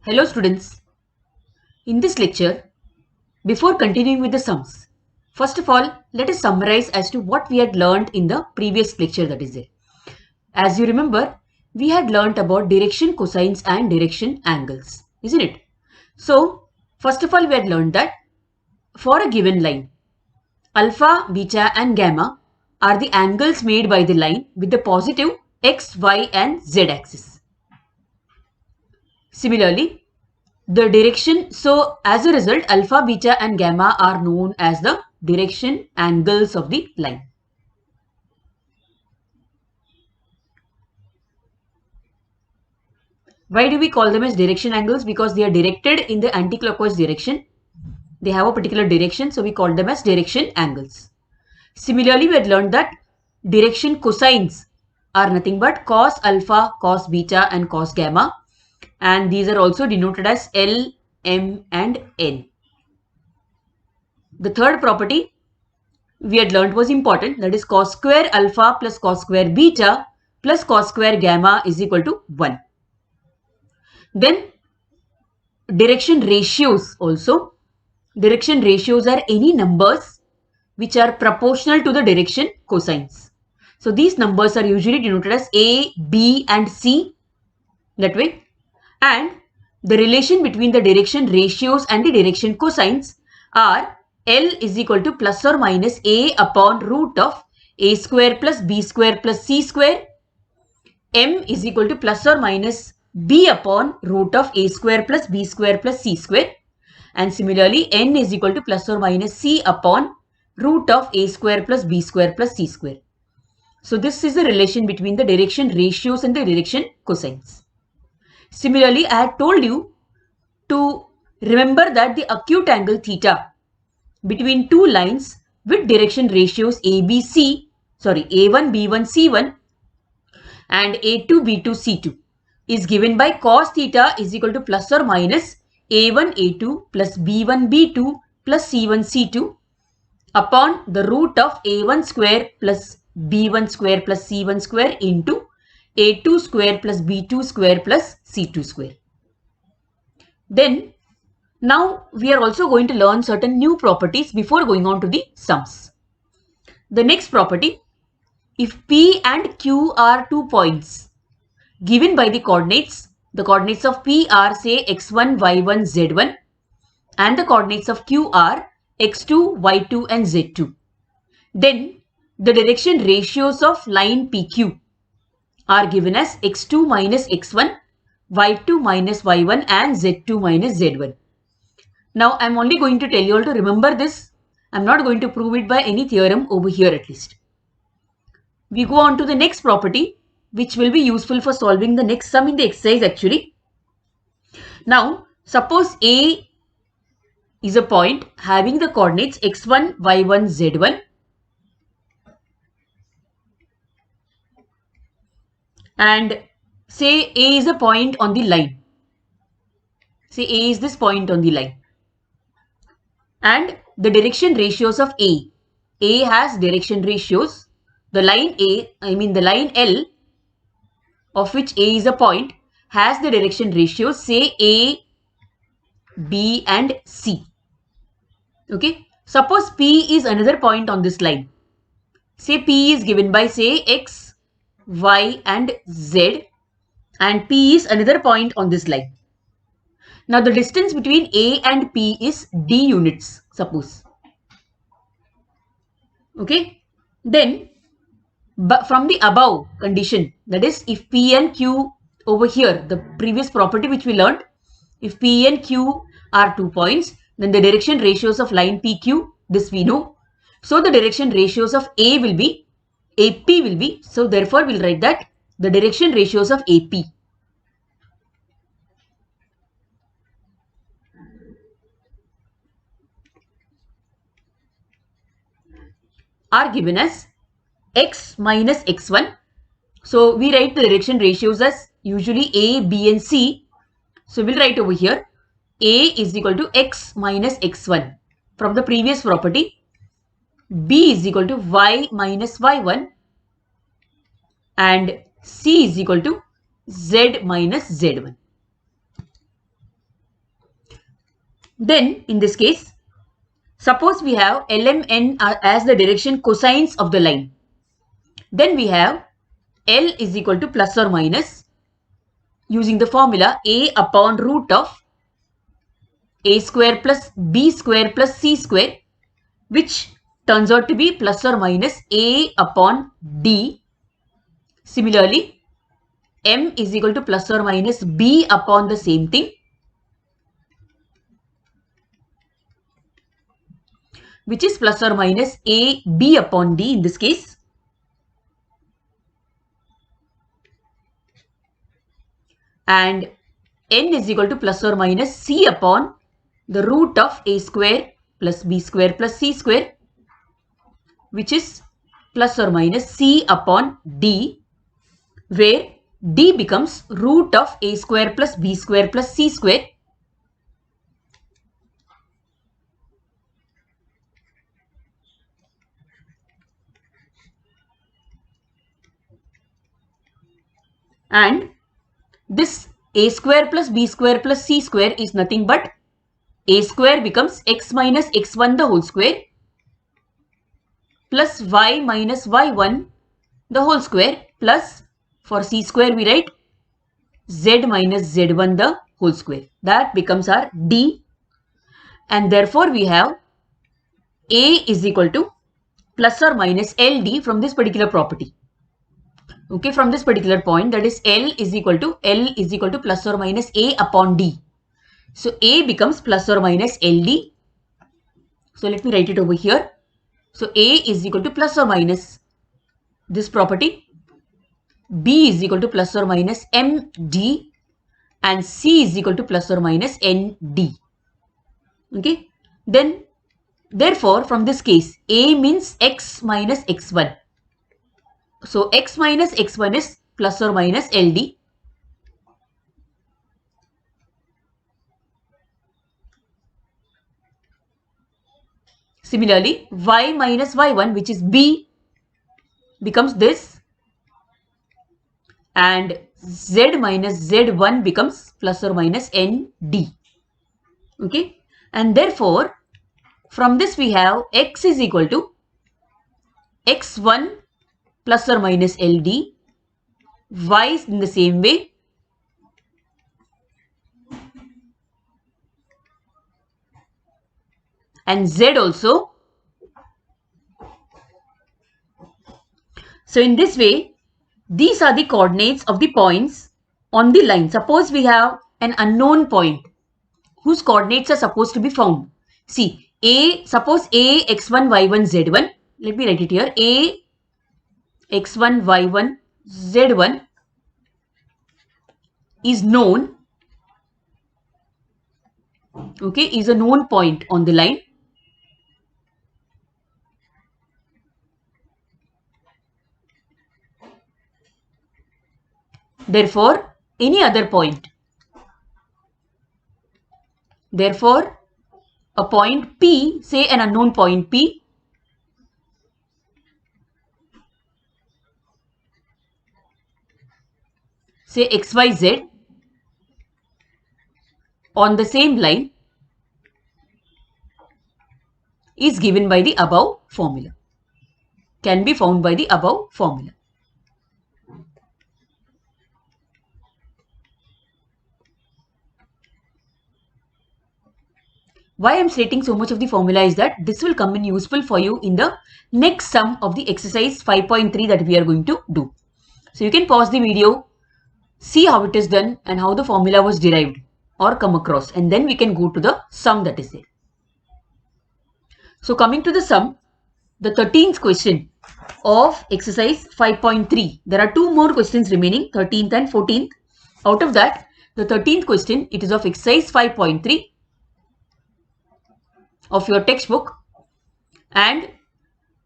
Hello students, in this lecture, before continuing with the sums, first of all, let us summarize as to what we had learned in the previous lecture that is there. As you remember, we had learnt about direction cosines and direction angles, isn't it? So, first of all, we had learned that for a given line, alpha, beta and gamma are the angles made by the line with the positive x, y and z axis. Similarly, the direction, so as a result, alpha, beta and gamma are known as the direction angles of the line. Why do we call them as direction angles? Because they are directed in the anti-clockwise direction. They have a particular direction, so we call them as direction angles. Similarly, we had learned that direction cosines are nothing but cos alpha, cos beta and cos gamma, and these are also denoted as L, M and N. The third property we had learned was important, that is cos square alpha plus cos square beta plus cos square gamma is equal to 1. Then direction ratios also. Direction ratios are any numbers which are proportional to the direction cosines. So these numbers are usually denoted as A, B and C that way, and the relation between the direction ratios and the direction cosines are L is equal to plus or minus A upon root of A square plus B square plus C square. M is equal to plus or minus B upon root of A square plus B square plus C square. And similarly, N is equal to plus or minus C upon root of A square plus B square plus C square. So this is the relation between the direction ratios and the direction cosines. Similarly, I had told you to remember that the acute angle theta between two lines with direction ratios A1, B1, C1 and A2, B2, C2 is given by cos theta is equal to plus or minus A1, A2 plus B1, B2 plus C1, C2 upon the root of A1 square plus B1 square plus C1 square into A2 square plus B2 square plus C2 square. Then now we are also going to learn certain new properties before going on to the sums. The next property, if P and Q are 2 points given by the coordinates of P are say x1, y1, z1 and the coordinates of Q are x2, y2 and z2, then the direction ratios of line PQ are given as x2 minus x1, y2 minus y1 and z2 minus z1. Now, I am only going to tell you all to remember this. I am not going to prove it by any theorem over here at least. We go on to the next property, which will be useful for solving the next sum in the exercise actually. Now, suppose A is a point having the coordinates x1, y1, z1 and say A is a point on the line. Say A is this point on the line. And the direction ratios of A. A has direction ratios. The line L of which A is a point has the direction ratios say A, B and C. Okay. Suppose P is another point on this line. Say P is given by say X, Y and Z and P is another point on this line. Now the distance between A and P is D units, suppose. Okay. Then from the above condition, that is if P and Q over here, the previous property which we learned, if P and Q are 2 points, then the direction ratios of line PQ, this we know. So the direction ratios of AP will be, so therefore we'll write that the direction ratios of AP are given as x minus x1. So we write the direction ratios as usually A, B and C. So we'll write over here A is equal to x minus x1 from the previous property. B is equal to y minus y1 and C is equal to z minus z1. Then in this case, suppose we have LMN as the direction cosines of the line. Then we have L is equal to plus or minus using the formula A upon root of A square plus B square plus C square, which turns out to be plus or minus A upon D. Similarly, M is equal to plus or minus B upon the same thing, which is plus or minus A B upon D in this case. And N is equal to plus or minus C upon the root of A square plus B square plus C square, which is plus or minus C upon D, where D becomes root of A square plus B square plus C square. And this A square plus B square plus C square is nothing but A square becomes x minus x1 the whole square plus y minus y1 the whole square plus, for C square we write z minus z1 the whole square. That becomes our D, and therefore we have A is equal to plus or minus LD from this particular property. Okay, from this particular point, that is L is equal to plus or minus A upon D. So A becomes plus or minus LD. So let me write it over here. So A is equal to plus or minus this property, B is equal to plus or minus MD, and C is equal to plus or minus ND. Okay, then therefore from this case A means x minus x1. So x minus x1 is plus or minus LD. Similarly, y minus y1, which is B, becomes this, and z minus z1 becomes plus or minus ND. Okay, and therefore from this we have x is equal to x1 plus or minus LD, y is in the same way, and z also. So in this way, these are the coordinates of the points on the line. Suppose we have an unknown point whose coordinates are supposed to be found. See, suppose A, x1, y1, z1. Let me write it here. A, x1, y1, z1 is known. Okay, is a known point on the line. Therefore, any other point. Therefore, a point P, say an unknown point P, say xyz, on the same line is given by the above formula, can be found by the above formula. Why I am stating so much of the formula is that this will come in useful for you in the next sum of the exercise 5.3 that we are going to do. So you can pause the video, see how it is done and how the formula was derived or come across, and then we can go to the sum that is there. So coming to the sum, the 13th question of exercise 5.3. There are two more questions remaining, 13th and 14th. Out of that, the 13th question, it is of exercise 5.3 of your textbook, and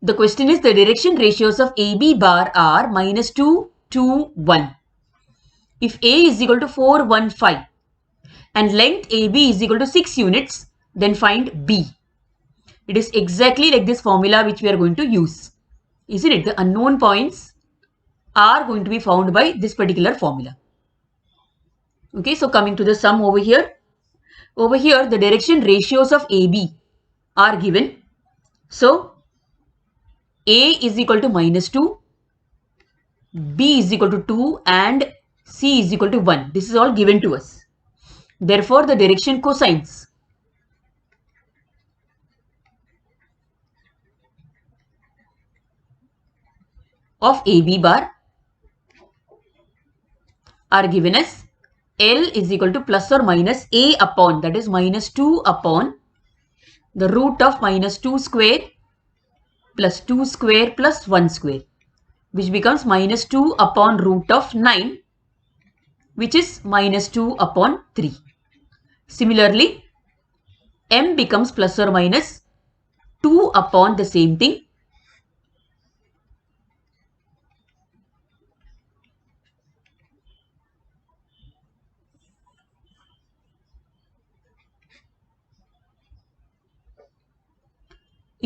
the question is the direction ratios of AB bar are minus 2, 2, 1. If A is equal to 4, 1, 5 and length AB is equal to 6 units, then find B. It is exactly like this formula which we are going to use, isn't it? The unknown points are going to be found by this particular formula. Okay, so coming to the sum over here, Over here, the direction ratios of AB are given. So, A is equal to -2, B is equal to 2 and C is equal to 1. This is all given to us. Therefore, the direction cosines of AB bar are given as L is equal to plus or minus A upon, that is -2 upon the root of -2 square plus 2 square plus 1 square, which becomes -2 upon root of 9, which is -2 upon 3. Similarly, M becomes plus or minus 2 upon the same thing.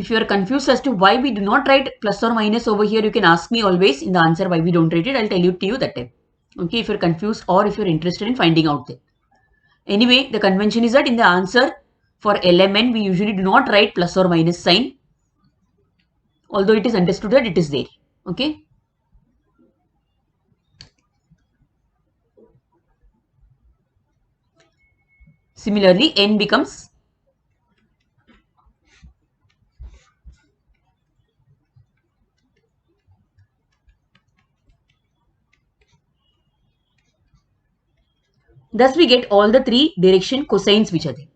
If you are confused as to why we do not write plus or minus over here, you can ask me always in the answer why we don't write it. I'll tell you to you that time. Okay, if you're confused or if you're interested in finding out that. Anyway, the convention is that in the answer for LMN, we usually do not write plus or minus sign, although it is understood that it is there. Okay. Similarly, N becomes thus we get all the three direction cosines which are there.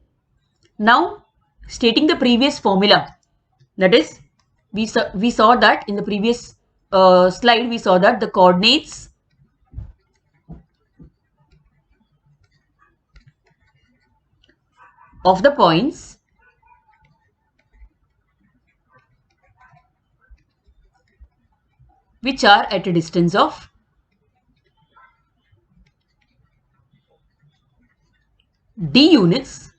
Now, stating the previous formula, that is, we saw that in the previous slide, we saw that the coordinates of the points which are at a distance of d units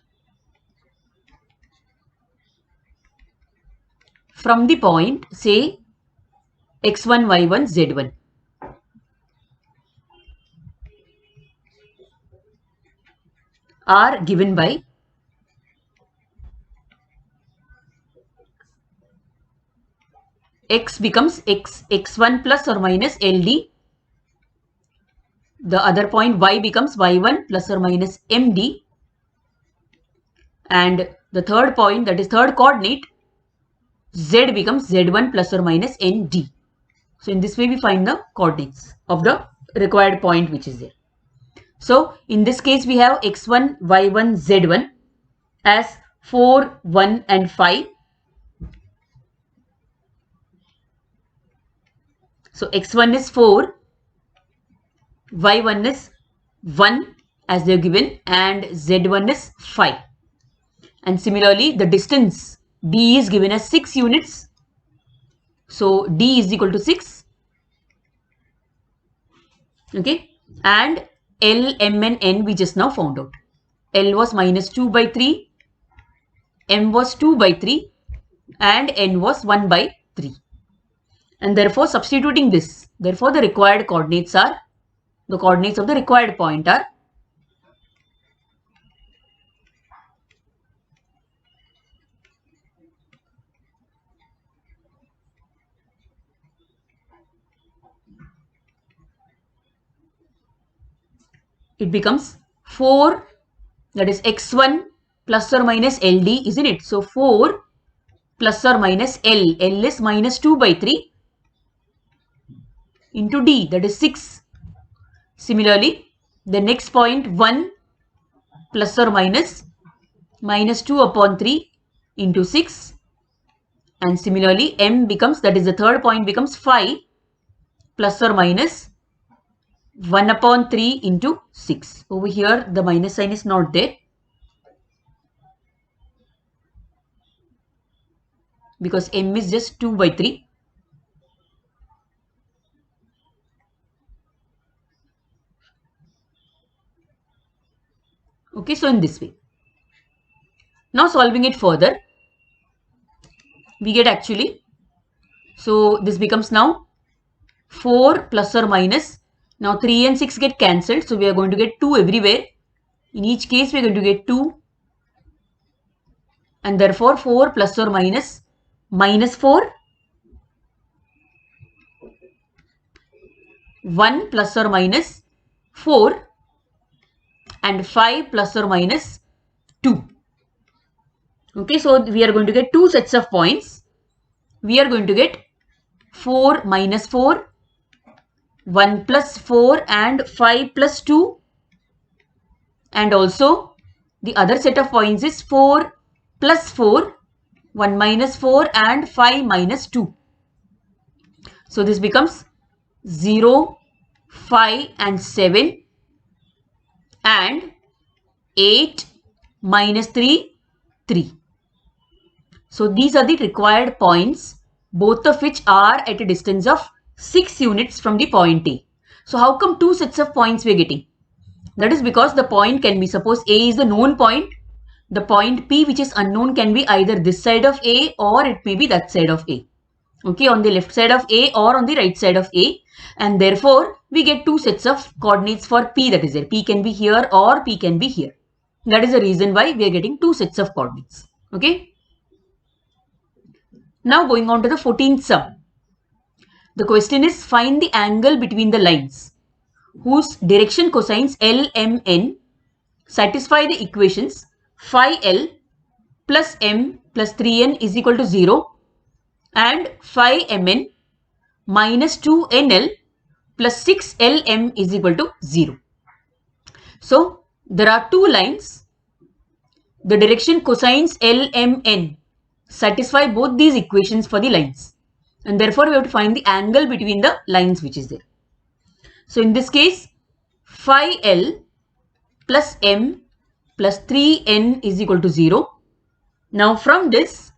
from the point, say, x1, y1, z1. Are given by x becomes x1 plus or minus LD. The other point y becomes y1 plus or minus MD. And the third point, that is third coordinate, z becomes z1 plus or minus ND. So in this way we find the coordinates of the required point which is there. So in this case we have x1, y1, z1 as 4, 1 and 5. So x1 is 4, y1 is 1 as they are given and z1 is 5. And similarly the distance D is given as 6 units. So D is equal to 6. Okay. And L, M and N we just now found out. L was -2 by 3, M was 2 by 3 and N was 1 by 3. And therefore substituting this, therefore the required coordinates are, the coordinates of the required point are it becomes 4, that is x1 plus or minus LD, isn't it? So 4 plus or minus L, L is -2 by 3 into D, that is 6. Similarly, the next point 1 plus or minus -2 upon 3 into 6. And similarly, M becomes, that is the third point becomes 5 plus or minus 1 upon 3 into 6. Over here, the minus sign is not there because M is just 2 by 3. Okay, so in this way. Now solving it further, we get actually, so this becomes now 4 plus or minus, now 3 and 6 get cancelled, so we are going to get 2 everywhere. In each case, we are going to get 2 and therefore 4 plus or minus minus 4, 1 plus or minus 4, and 5 plus or minus 2. Okay, so we are going to get two sets of points. We are going to get 4 minus 4, 1 plus 4 and 5 plus 2, and also the other set of points is 4 plus 4, 1 minus 4 and 5 minus 2. So this becomes 0, 5 and 7 and 8 minus 3, 3. So these are the required points, both of which are at a distance of 6 units from the point A. So how come two sets of points we are getting? That is because the point can be, suppose A is the known point, the point P which is unknown can be either this side of A or it may be that side of A. Okay, on the left side of A or on the right side of A, and therefore we get two sets of coordinates for P that is there. P can be here or P can be here. That is the reason why we are getting two sets of coordinates. Okay. Now going on to the 14th sum. The question is find the angle between the lines whose direction cosines L, M, N satisfy the equations phi L plus M plus 3N is equal to 0 and phi Mn minus 2NL plus 6LM is equal to 0. So there are two lines. The direction cosines LMN satisfy both these equations for the lines, and therefore we have to find the angle between the lines which is there. So in this case, phi L plus M plus 3N is equal to 0. Now from this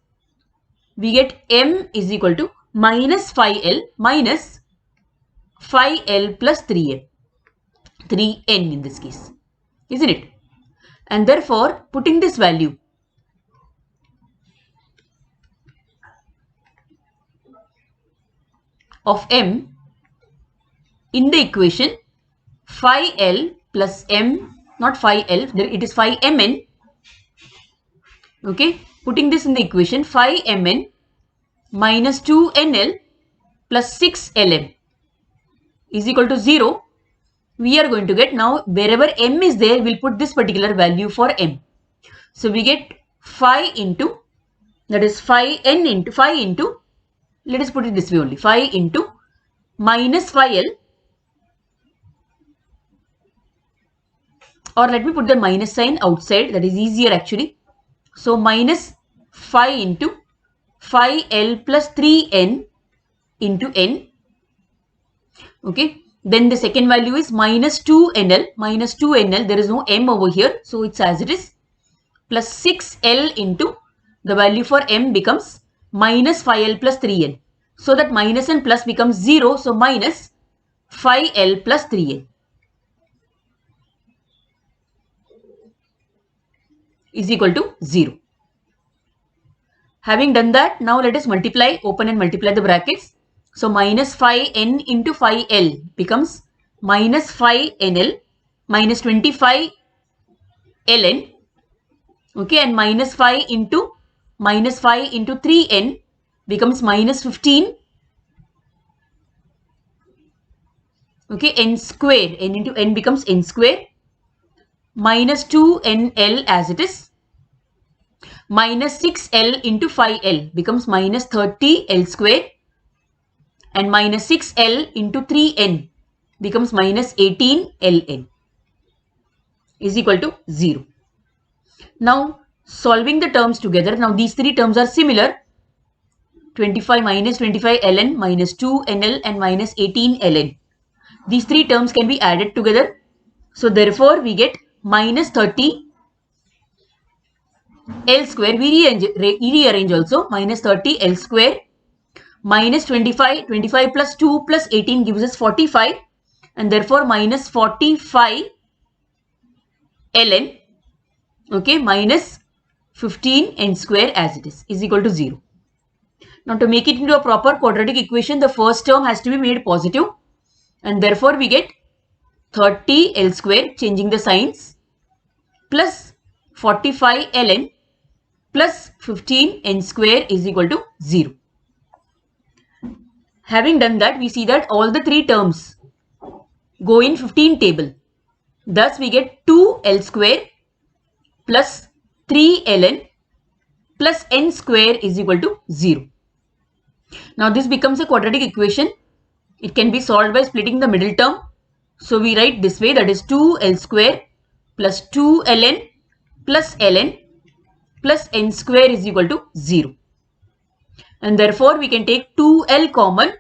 we get M is equal to minus phi L minus phi L plus 3N, 3N in this case, isn't it? And therefore putting this value of M in the equation phi L plus M, not phi L, it is phi Mn. Okay, putting this in the equation phi Mn minus 2NL plus 6LM is equal to 0. We are going to get, now wherever M is there, we'll put this particular value for M. So we get phi into, that is phi N into, phi into, let us put it this way only, phi into minus phi L, or let me put the minus sign outside, that is easier actually. So minus phi into phi L plus 3N into N. Okay, then the second value is minus 2NL, minus 2NL, there is no M over here, so it's as it is, plus 6L into, the value for M becomes minus phi L plus 3N. So that minus and plus becomes 0, so minus phi L plus 3N is equal to 0. Having done that, now let us multiply, open and multiply the brackets. So minus phi N into phi L becomes minus phi NL minus 25 Ln. Okay, and minus phi into 3N becomes minus 15. Okay, N square, N into N becomes N square, minus 2NL as it is, minus 6L into phi L becomes minus 30L square, and minus 6L into 3N becomes minus 18Ln is equal to 0. Now solving the terms together, now these three terms are similar, 25 minus 25 Ln minus 2NL and minus 18Ln. These three terms can be added together. So therefore we get minus 30 L square, we rearrange also, minus 30 L square minus 25 plus 2 plus 18 gives us 45, and therefore minus 45 Ln, okay, minus 15 N square as it is equal to 0. Now to make it into a proper quadratic equation, the first term has to be made positive, and therefore we get 30 L square, changing the signs, plus 45 Ln plus 15n square is equal to 0. Having done that, we see that all the three terms go in 15 table. Thus, we get 2l square plus 3ln plus n square is equal to 0. Now, this becomes a quadratic equation. It can be solved by splitting the middle term. So, we write this way, that is 2l square plus 2ln plus ln plus n square is equal to 0. And therefore, we can take 2l common,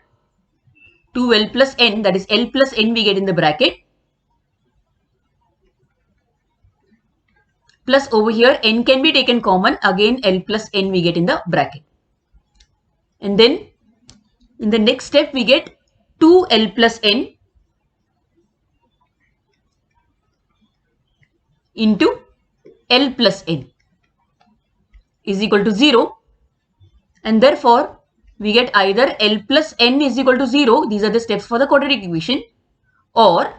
2l plus n, that is l plus n we get in the bracket, plus over here n can be taken common, again l plus n we get in the bracket. And then in the next step we get 2l plus n into l plus n is equal to 0, and therefore we get either l plus n is equal to 0, these are the steps for the quadratic equation, or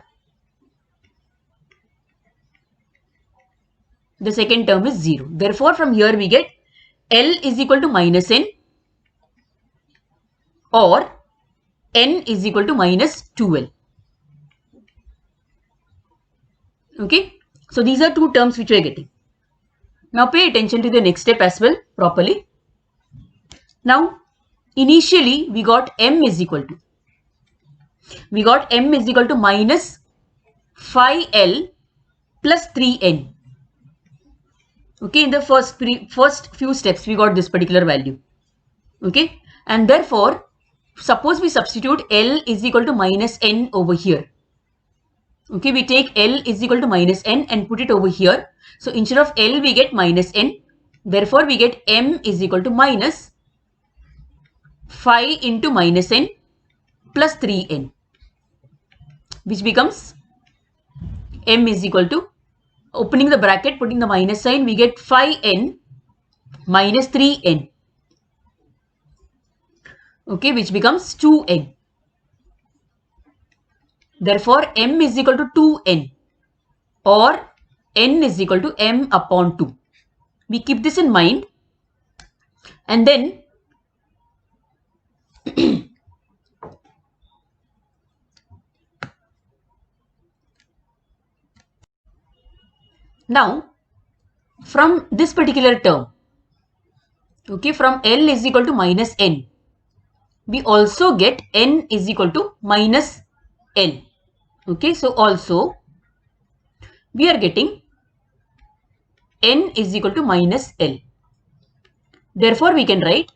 the second term is 0. Therefore, from here we get L is equal to minus n or n is equal to minus 2L. Okay. So, these are two terms which we are getting. Now, pay attention to the next step as well properly. Now, initially we got m is equal to minus 5L plus 3n. Okay, in the first few steps we got this particular value. Okay, and therefore suppose we substitute L is equal to minus n over here. Okay, we take L is equal to minus n and put it over here. So instead of L we get minus n. Therefore we get m is equal to minus 5 into minus n plus 3n, which becomes m is equal to, opening the bracket, putting the minus sign, we get 5n minus 3n. Okay, which becomes 2n. Therefore, m is equal to 2n or n is equal to m upon 2. We keep this in mind, and then now from this particular term, okay, from L is equal to minus n, we also get n is equal to minus L. Okay, so also we are getting n is equal to minus L. Therefore, we can write,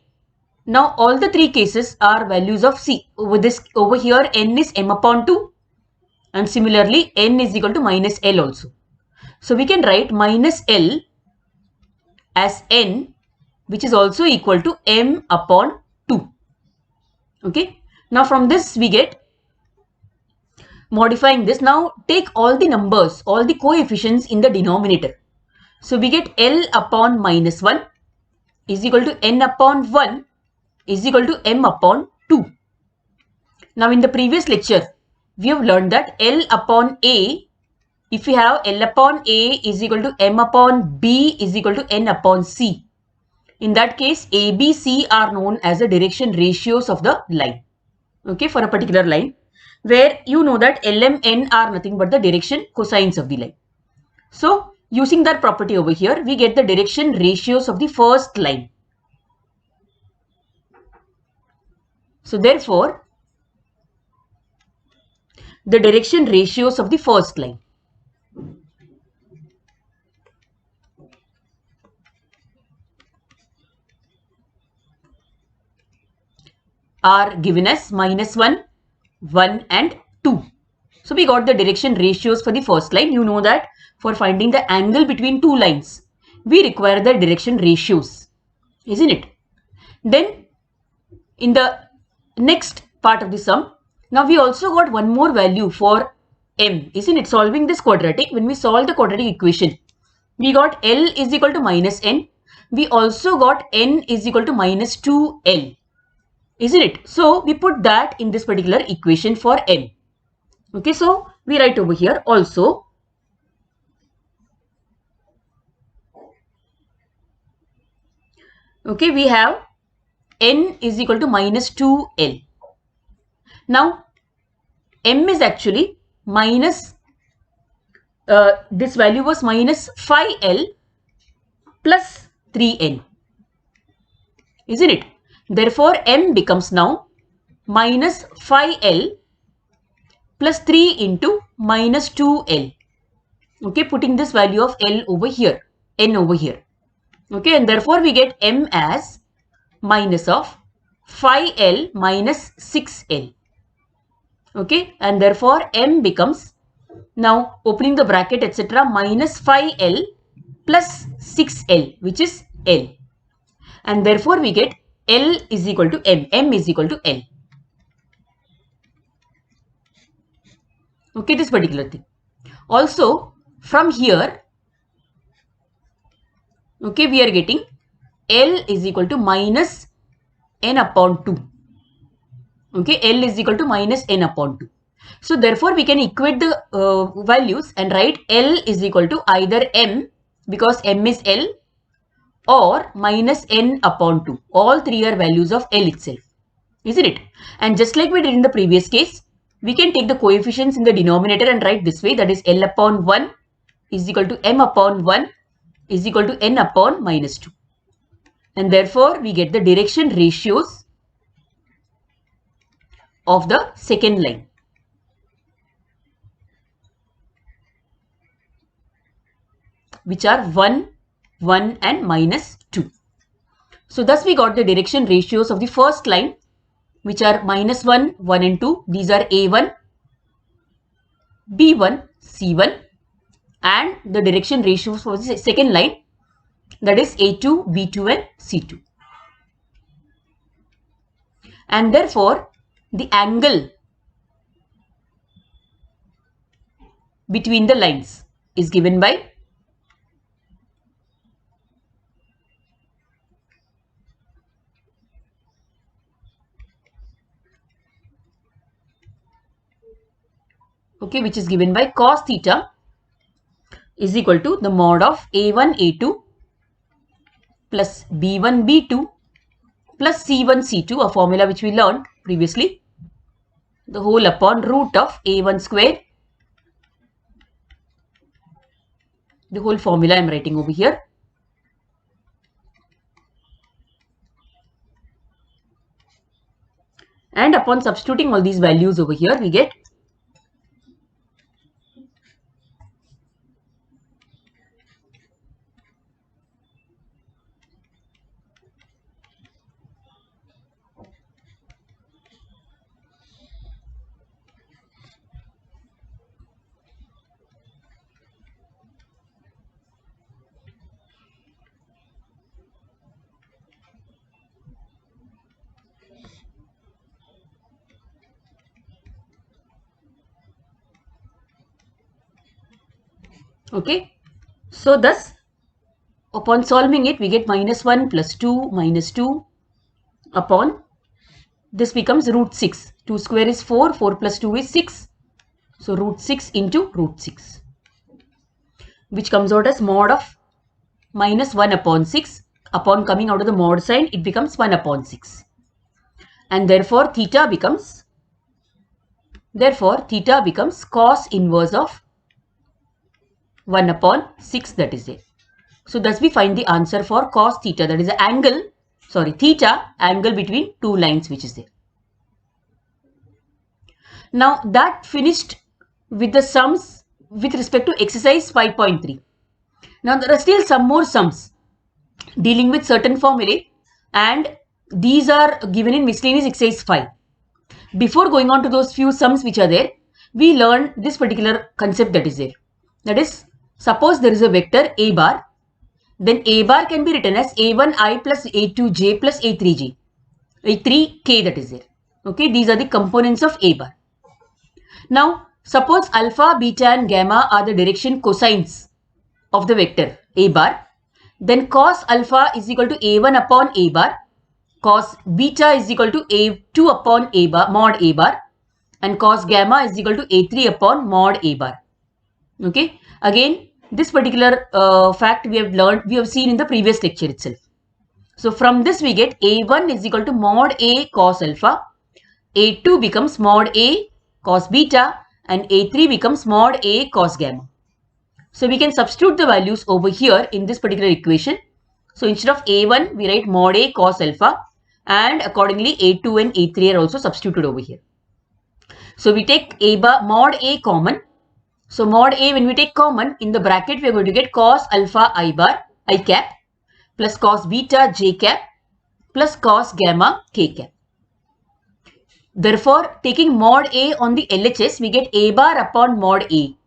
now all the three cases are values of C. Over here n is m upon 2 and similarly n is equal to minus L also. So we can write minus L as n, which is also equal to m upon 2. Okay. Now from this we get, modifying this, now take all the numbers, all the coefficients in the denominator. So we get L upon minus 1 is equal to n upon 1 is equal to m upon 2. Now in the previous lecture, we have learned that L upon A, if we have L upon A is equal to m upon B is equal to n upon C. In that case, A, B, C are known as the direction ratios of the line. Okay, for a particular line, where you know that L, M, N are nothing but the direction cosines of the line. So, using that property over here, we get the direction ratios of the first line. So, therefore, the direction ratios of the first line are given as minus 1, 1 and 2. So, we got the direction ratios for the first line. You know that for finding the angle between two lines, we require the direction ratios, isn't it? Then, in the next part of the sum, now we also got one more value for m, isn't it? Solving this quadratic, when we solve the quadratic equation, we got L is equal to minus n. We also got n is equal to minus 2L. Isn't it? So, we put that in this particular equation for m. Okay, so we write over here also Okay, we have n is equal to minus 2l. Now, m is actually minus, this value was minus 5l plus 3n, isn't it? Therefore, m becomes now minus 5l plus 3 into minus 2l. Okay, putting this value of l over here, n over here. Okay, and therefore we get m as minus of 5l minus 6l. Okay, and therefore m becomes, now opening the bracket etc., minus 5l plus 6l, which is l. And therefore we get l is equal to m is equal to l. Okay, this particular thing. Also, from here, okay, we are getting L is equal to minus n upon 2. Okay, L is equal to minus n upon 2. So, therefore, we can equate the values and write L is equal to either m, because m is L, or minus n upon 2. All three are values of L itself, isn't it? And just like we did in the previous case, we can take the coefficients in the denominator and write this way, that is L upon 1 is equal to m upon 1 is equal to n upon minus 2. And therefore, we get the direction ratios of the second line. Which are 1, 1 and minus 2. So, thus we got the direction ratios of the first line, which are minus 1, 1 and 2. These are A1, B1, C1, and the direction ratios for the second line, that is A2, B2 and C2. And therefore, the angle between the lines is given by which is given by cos theta is equal to the mod of A1 A2 plus B1 B2 plus C1 C2, a formula which we learned previously, the whole upon root of A1 square. The whole formula I am writing over here. And upon substituting all these values over here, we get okay. So, thus upon solving it, we get minus 1 plus 2 minus 2 upon, this becomes root 6. 2 square is 4, 4 plus 2 is 6. So, root 6 into root 6, which comes out as mod of minus 1 upon 6. Upon coming out of the mod sign, it becomes 1 upon 6. And therefore, theta becomes cos inverse of 1 upon 6, that is it. So, thus we find the answer for cos theta, that is the angle, theta, angle between two lines which is there. Now, that finished with the sums with respect to exercise 5.3. Now, there are still some more sums dealing with certain formulae, and these are given in miscellaneous exercise 5. Before going on to those few sums which are there, we learn this particular concept that is there. That is, suppose there is a vector A bar, then A bar can be written as A1i plus A2j plus A3j, A3k, that is there. Okay, these are the components of A bar. Now, suppose alpha, beta and gamma are the direction cosines of the vector A bar, then cos alpha is equal to A1 upon A bar, cos beta is equal to A2 upon A bar, mod A bar, and cos gamma is equal to A3 upon mod A bar. Okay, again, this particular fact we have seen in the previous lecture itself. So from this we get A1 is equal to mod A cos alpha, A2 becomes mod A cos beta, and A3 becomes mod A cos gamma. So we can substitute the values over here in this particular equation. So instead of A1 we write mod A cos alpha, and accordingly A2 and A3 are also substituted over here. So we take A bar mod A common. So mod A, when we take common, in the bracket we are going to get cos alpha I bar I cap plus cos beta j cap plus cos gamma k cap. Therefore, taking mod A on the LHS, we get A bar upon mod A,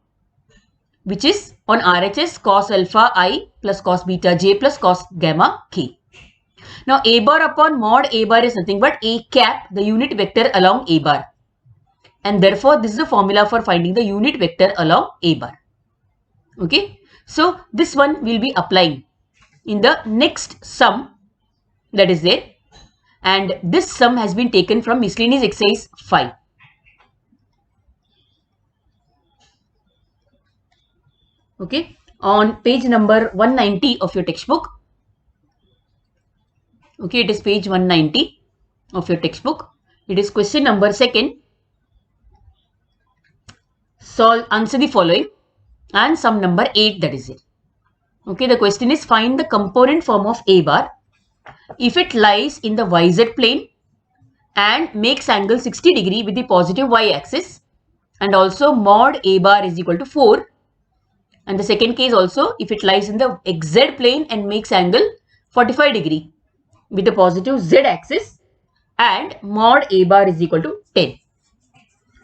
which is on RHS cos alpha I plus cos beta j plus cos gamma k. Now A bar upon mod A bar is nothing but A cap, the unit vector along A bar. And therefore, this is the formula for finding the unit vector along A bar. Okay. So this one will be applying in the next sum that is there. And this sum has been taken from miscellaneous exercise 5. Okay. On page number 190 of your textbook. Okay. It is page 190 of your textbook. It is question number 2nd. Answer the following and sum number 8, that is it. Okay, the question is find the component form of A bar if it lies in the YZ plane and makes angle 60 degree with the positive Y axis, and also mod A bar is equal to 4. And the second case also, if it lies in the XZ plane and makes angle 45 degree with the positive Z axis, and mod A bar is equal to 10.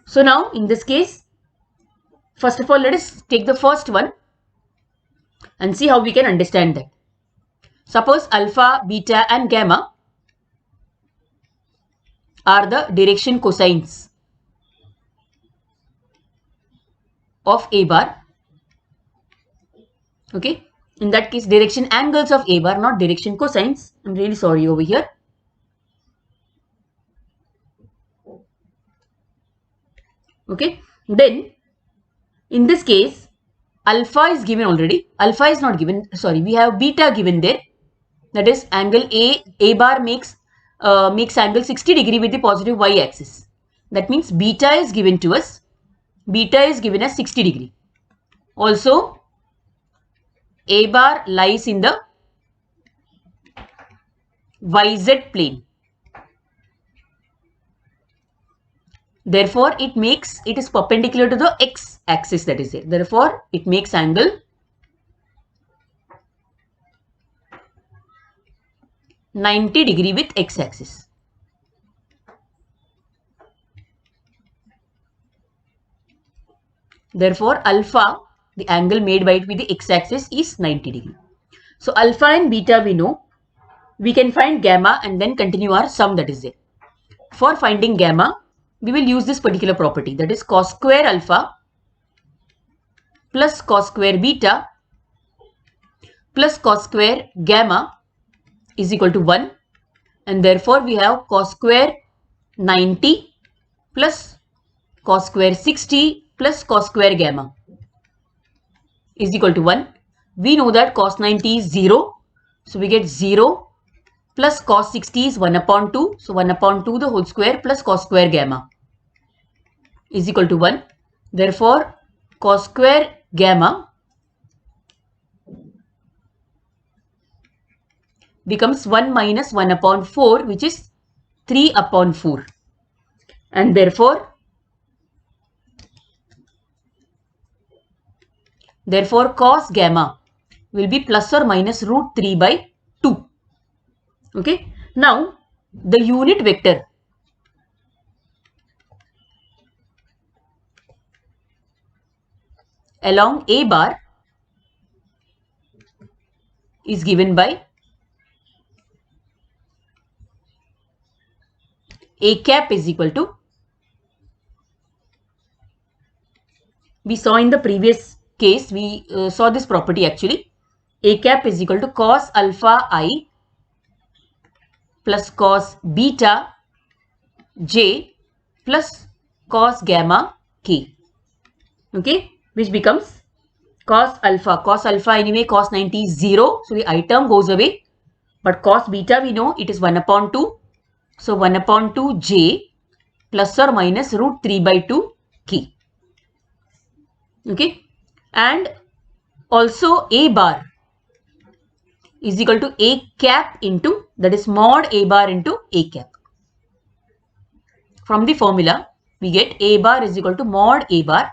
So now in this case, first of all, let us take the first one and see how we can understand that. Suppose alpha, beta and gamma are the direction cosines of A bar. Okay. In that case, direction angles of A bar, not direction cosines. I'm really sorry over here. Okay. Then in this case, alpha is given already. Alpha is not given. Sorry, we have beta given there. That is angle A bar makes angle 60 degree with the positive Y axis. That means beta is given to us. Beta is given as 60 degree. Also, A bar lies in the YZ plane. Therefore, it is perpendicular to the X axis, that is it. Therefore, it makes angle 90 degree with X axis. Therefore, alpha, the angle made by it with the X axis, is 90 degree. So, alpha and beta we know. We can find gamma and then continue our sum, that is it. For finding gamma, we will use this particular property, that is cos square alpha plus cos square beta plus cos square gamma is equal to 1, and therefore we have cos square 90 plus cos square 60 plus cos square gamma is equal to 1. We know that cos 90 is 0, so we get 0 plus cos 60 is 1 upon 2. So 1 upon 2 the whole square plus cos square gamma is equal to 1. Therefore, cos square gamma becomes 1 minus 1 upon 4, which is 3 upon 4. And therefore cos gamma will be plus or minus root 3 by 2. Okay. Now, the unit vector along A bar is given by A cap is equal to, we saw in the previous case, we saw this property actually. A cap is equal to cos alpha I plus cos beta j plus cos gamma k. Okay, which becomes cos alpha. Cos alpha anyway, cos 90 is 0. So the I term goes away. But cos beta we know it is 1 upon 2. So 1 upon 2 j plus or minus root 3 by 2 k. Okay. And also a bar is equal to a cap into, that is mod a bar into a cap. From the formula, we get a bar is equal to mod a bar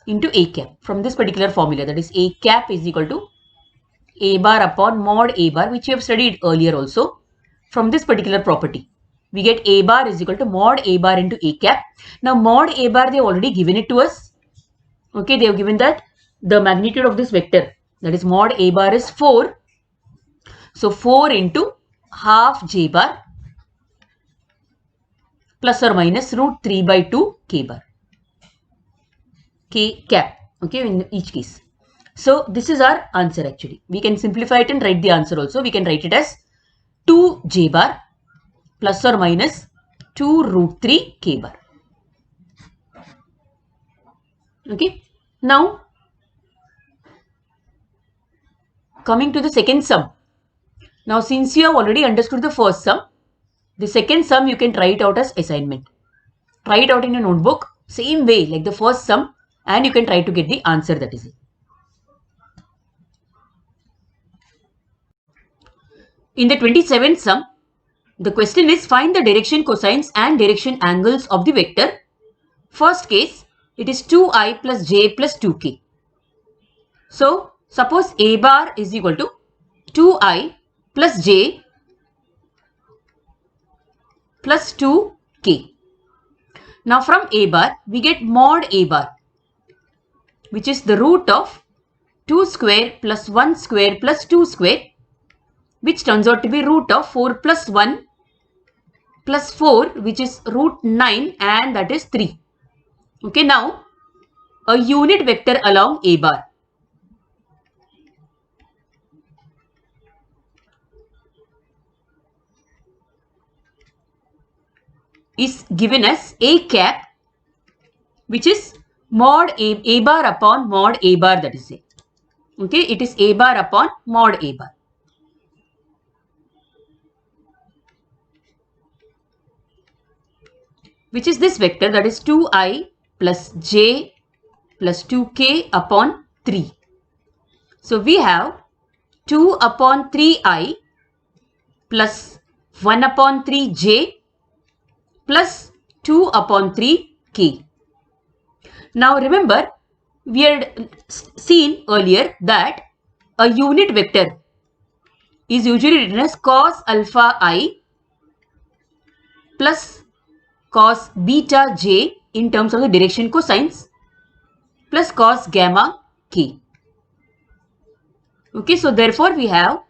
into a cap. From this particular formula, that is a cap is equal to a bar upon mod a bar, which we have studied earlier also. From this particular property, we get a bar is equal to mod a bar into a cap. Now mod a bar, they have already given it to us. Okay, they have given that the magnitude of this vector, that is mod a bar, is 4. So 4 into half j bar plus or minus root 3 by 2 k bar, k cap, okay, in each case. So this is our answer actually. We can simplify it and write the answer also. We can write it as 2 j bar plus or minus 2 root 3 k bar. Okay. Now, coming to the second sum. Now, since you have already understood the first sum, the second sum you can try it out as assignment. Try it out in your notebook, same way like the first sum, and you can try to get the answer, that is it. In the 27th sum, the question is find the direction cosines and direction angles of the vector. First case, it is 2i plus j plus 2k. So, suppose a bar is equal to 2i plus j plus 2k. Now from a bar, we get mod a bar, which is the root of 2 square plus 1 square plus 2 square, which turns out to be root of 4 plus 1 plus 4, which is root 9, and that is 3. Okay, now a unit vector along a bar is given as a cap, which is mod a bar upon mod a bar, that is it. Okay, it is a bar upon mod a bar. Which is this vector, that is 2i plus j plus 2k upon 3. So we have 2 upon 3i plus 1 upon 3j plus 2 upon 3k. Now remember, we had seen earlier that a unit vector is usually written as cos alpha I plus cos beta j in terms of the direction cosines plus cos gamma k. Okay, so therefore we have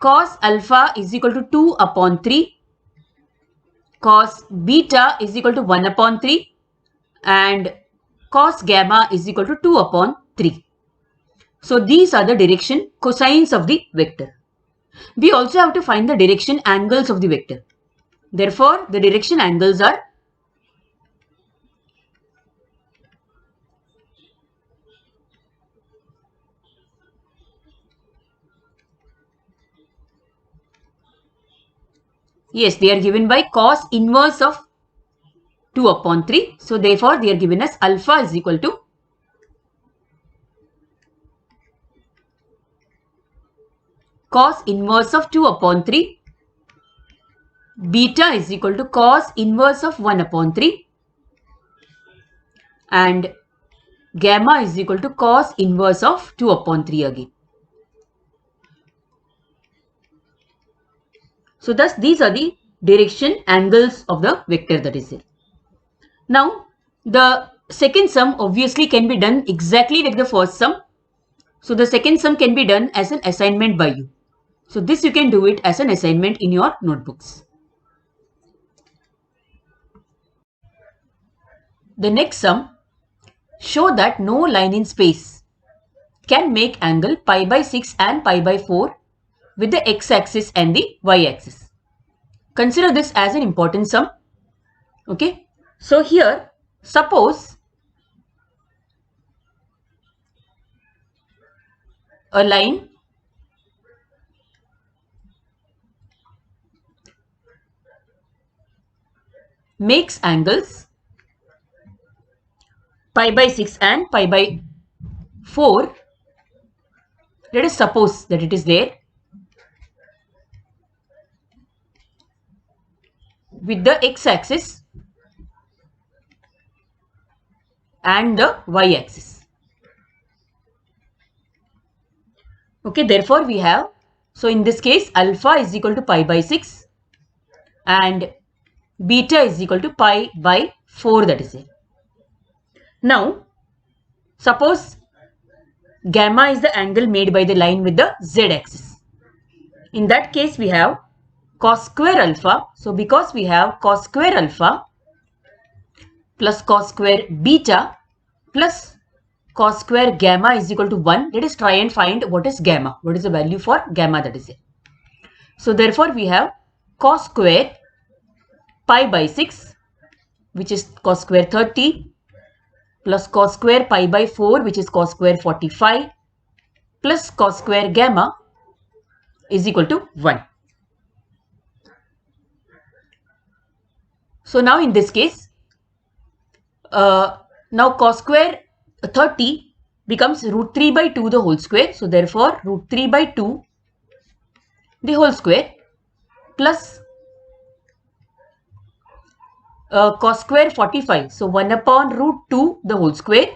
cos alpha is equal to 2 upon 3, cos beta is equal to 1 upon 3, and cos gamma is equal to 2 upon 3. So these are the direction cosines of the vector. We also have to find the direction angles of the vector. Therefore, the direction angles are yes, they are given by cos inverse of 2 upon 3. So therefore, they are given as alpha is equal to cos inverse of 2 upon 3, beta is equal to cos inverse of 1 upon 3, and gamma is equal to cos inverse of 2 upon 3 again. So thus these are the direction angles of the vector, that is it. Now the second sum obviously can be done exactly like the first sum. So the second sum can be done as an assignment by you. So this you can do it as an assignment in your notebooks. The next sum, show that no line in space can make angle pi by 6 and pi by 4 with the x-axis and the y-axis. Consider this as an important sum. Okay. So here, suppose a line makes angles pi by 6 and pi by 4. Let us suppose that it is there with the x-axis and the y-axis. Okay, therefore we have, so in this case alpha is equal to pi by 6 and beta is equal to pi by 4, that is it. Now, suppose gamma is the angle made by the line with the z-axis. In that case we have cos square alpha. So because we have cos square alpha plus cos square beta plus cos square gamma is equal to 1. Let us try and find what is gamma. What is the value for gamma, that is it. So therefore we have cos square pi by 6, which is cos square 30, plus cos square pi by 4, which is cos square 45, plus cos square gamma is equal to 1. So now in this case, now cos square 30 becomes root 3 by 2 the whole square. So therefore root 3 by 2 the whole square plus cos square 45. So 1 upon root 2 the whole square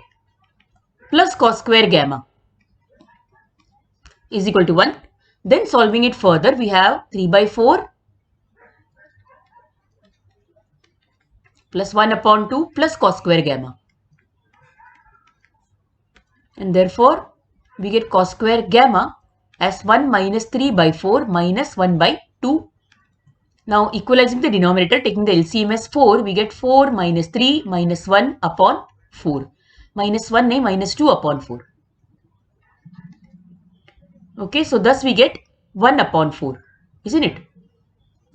plus cos square gamma is equal to 1. Then solving it further, we have 3 by 4 plus 1 upon 2 plus cos square gamma. And therefore, we get cos square gamma as 1 minus 3 by 4 minus 1 by 2. Now, equalizing the denominator, taking the LCM as 4, we get 4 minus 3 minus 1 upon 4. Minus 1 nahi, minus 2 upon 4. Okay, so thus we get 1 upon 4, isn't it?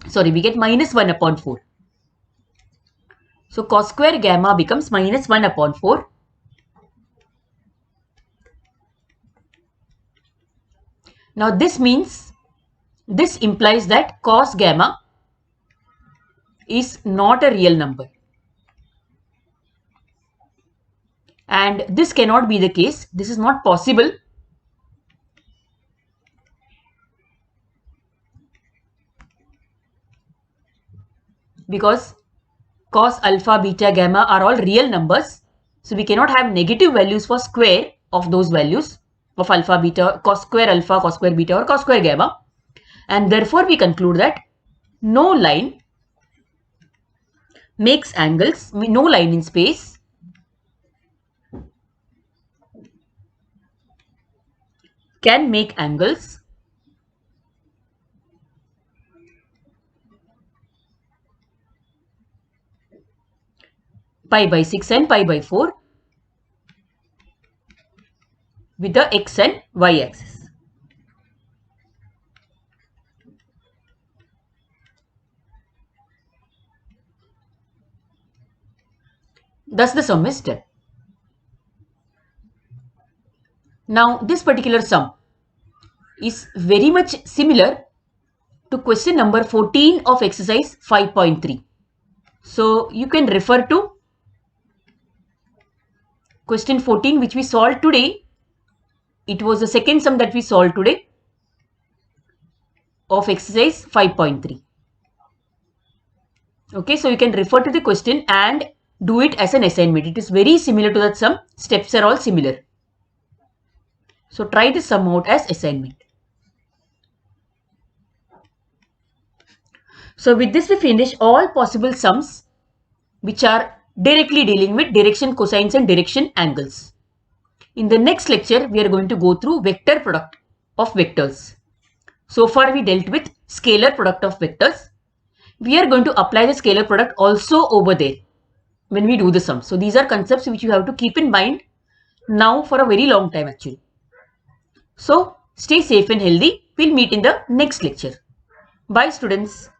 Sorry, we get minus 1 upon 4. So cos square gamma becomes minus 1 upon 4. Now this implies that cos gamma is not a real number. And this cannot be the case. This is not possible. Because cos alpha, beta, gamma are all real numbers. So we cannot have negative values for square of those values of alpha, beta, cos square alpha, cos square beta or cos square gamma. And therefore we conclude that no line makes angles, no line in space can make angles pi by 6 and pi by 4 with the x and y axis. Thus the sum is done. Now this particular sum is very much similar to question number 14 of exercise 5.3. So you can refer to question 14 which we solved today. It was the second sum that we solved today of exercise 5.3. Okay, so you can refer to the question and do it as an assignment. It is very similar to that sum. Steps are all similar. So try the sum out as assignment. So with this we finish all possible sums which are directly dealing with direction cosines and direction angles. In the next lecture, we are going to go through vector product of vectors. So far we dealt with scalar product of vectors. We are going to apply the scalar product also over there when we do the sum. So these are concepts which you have to keep in mind now for a very long time actually. So stay safe and healthy. We'll meet in the next lecture. Bye students.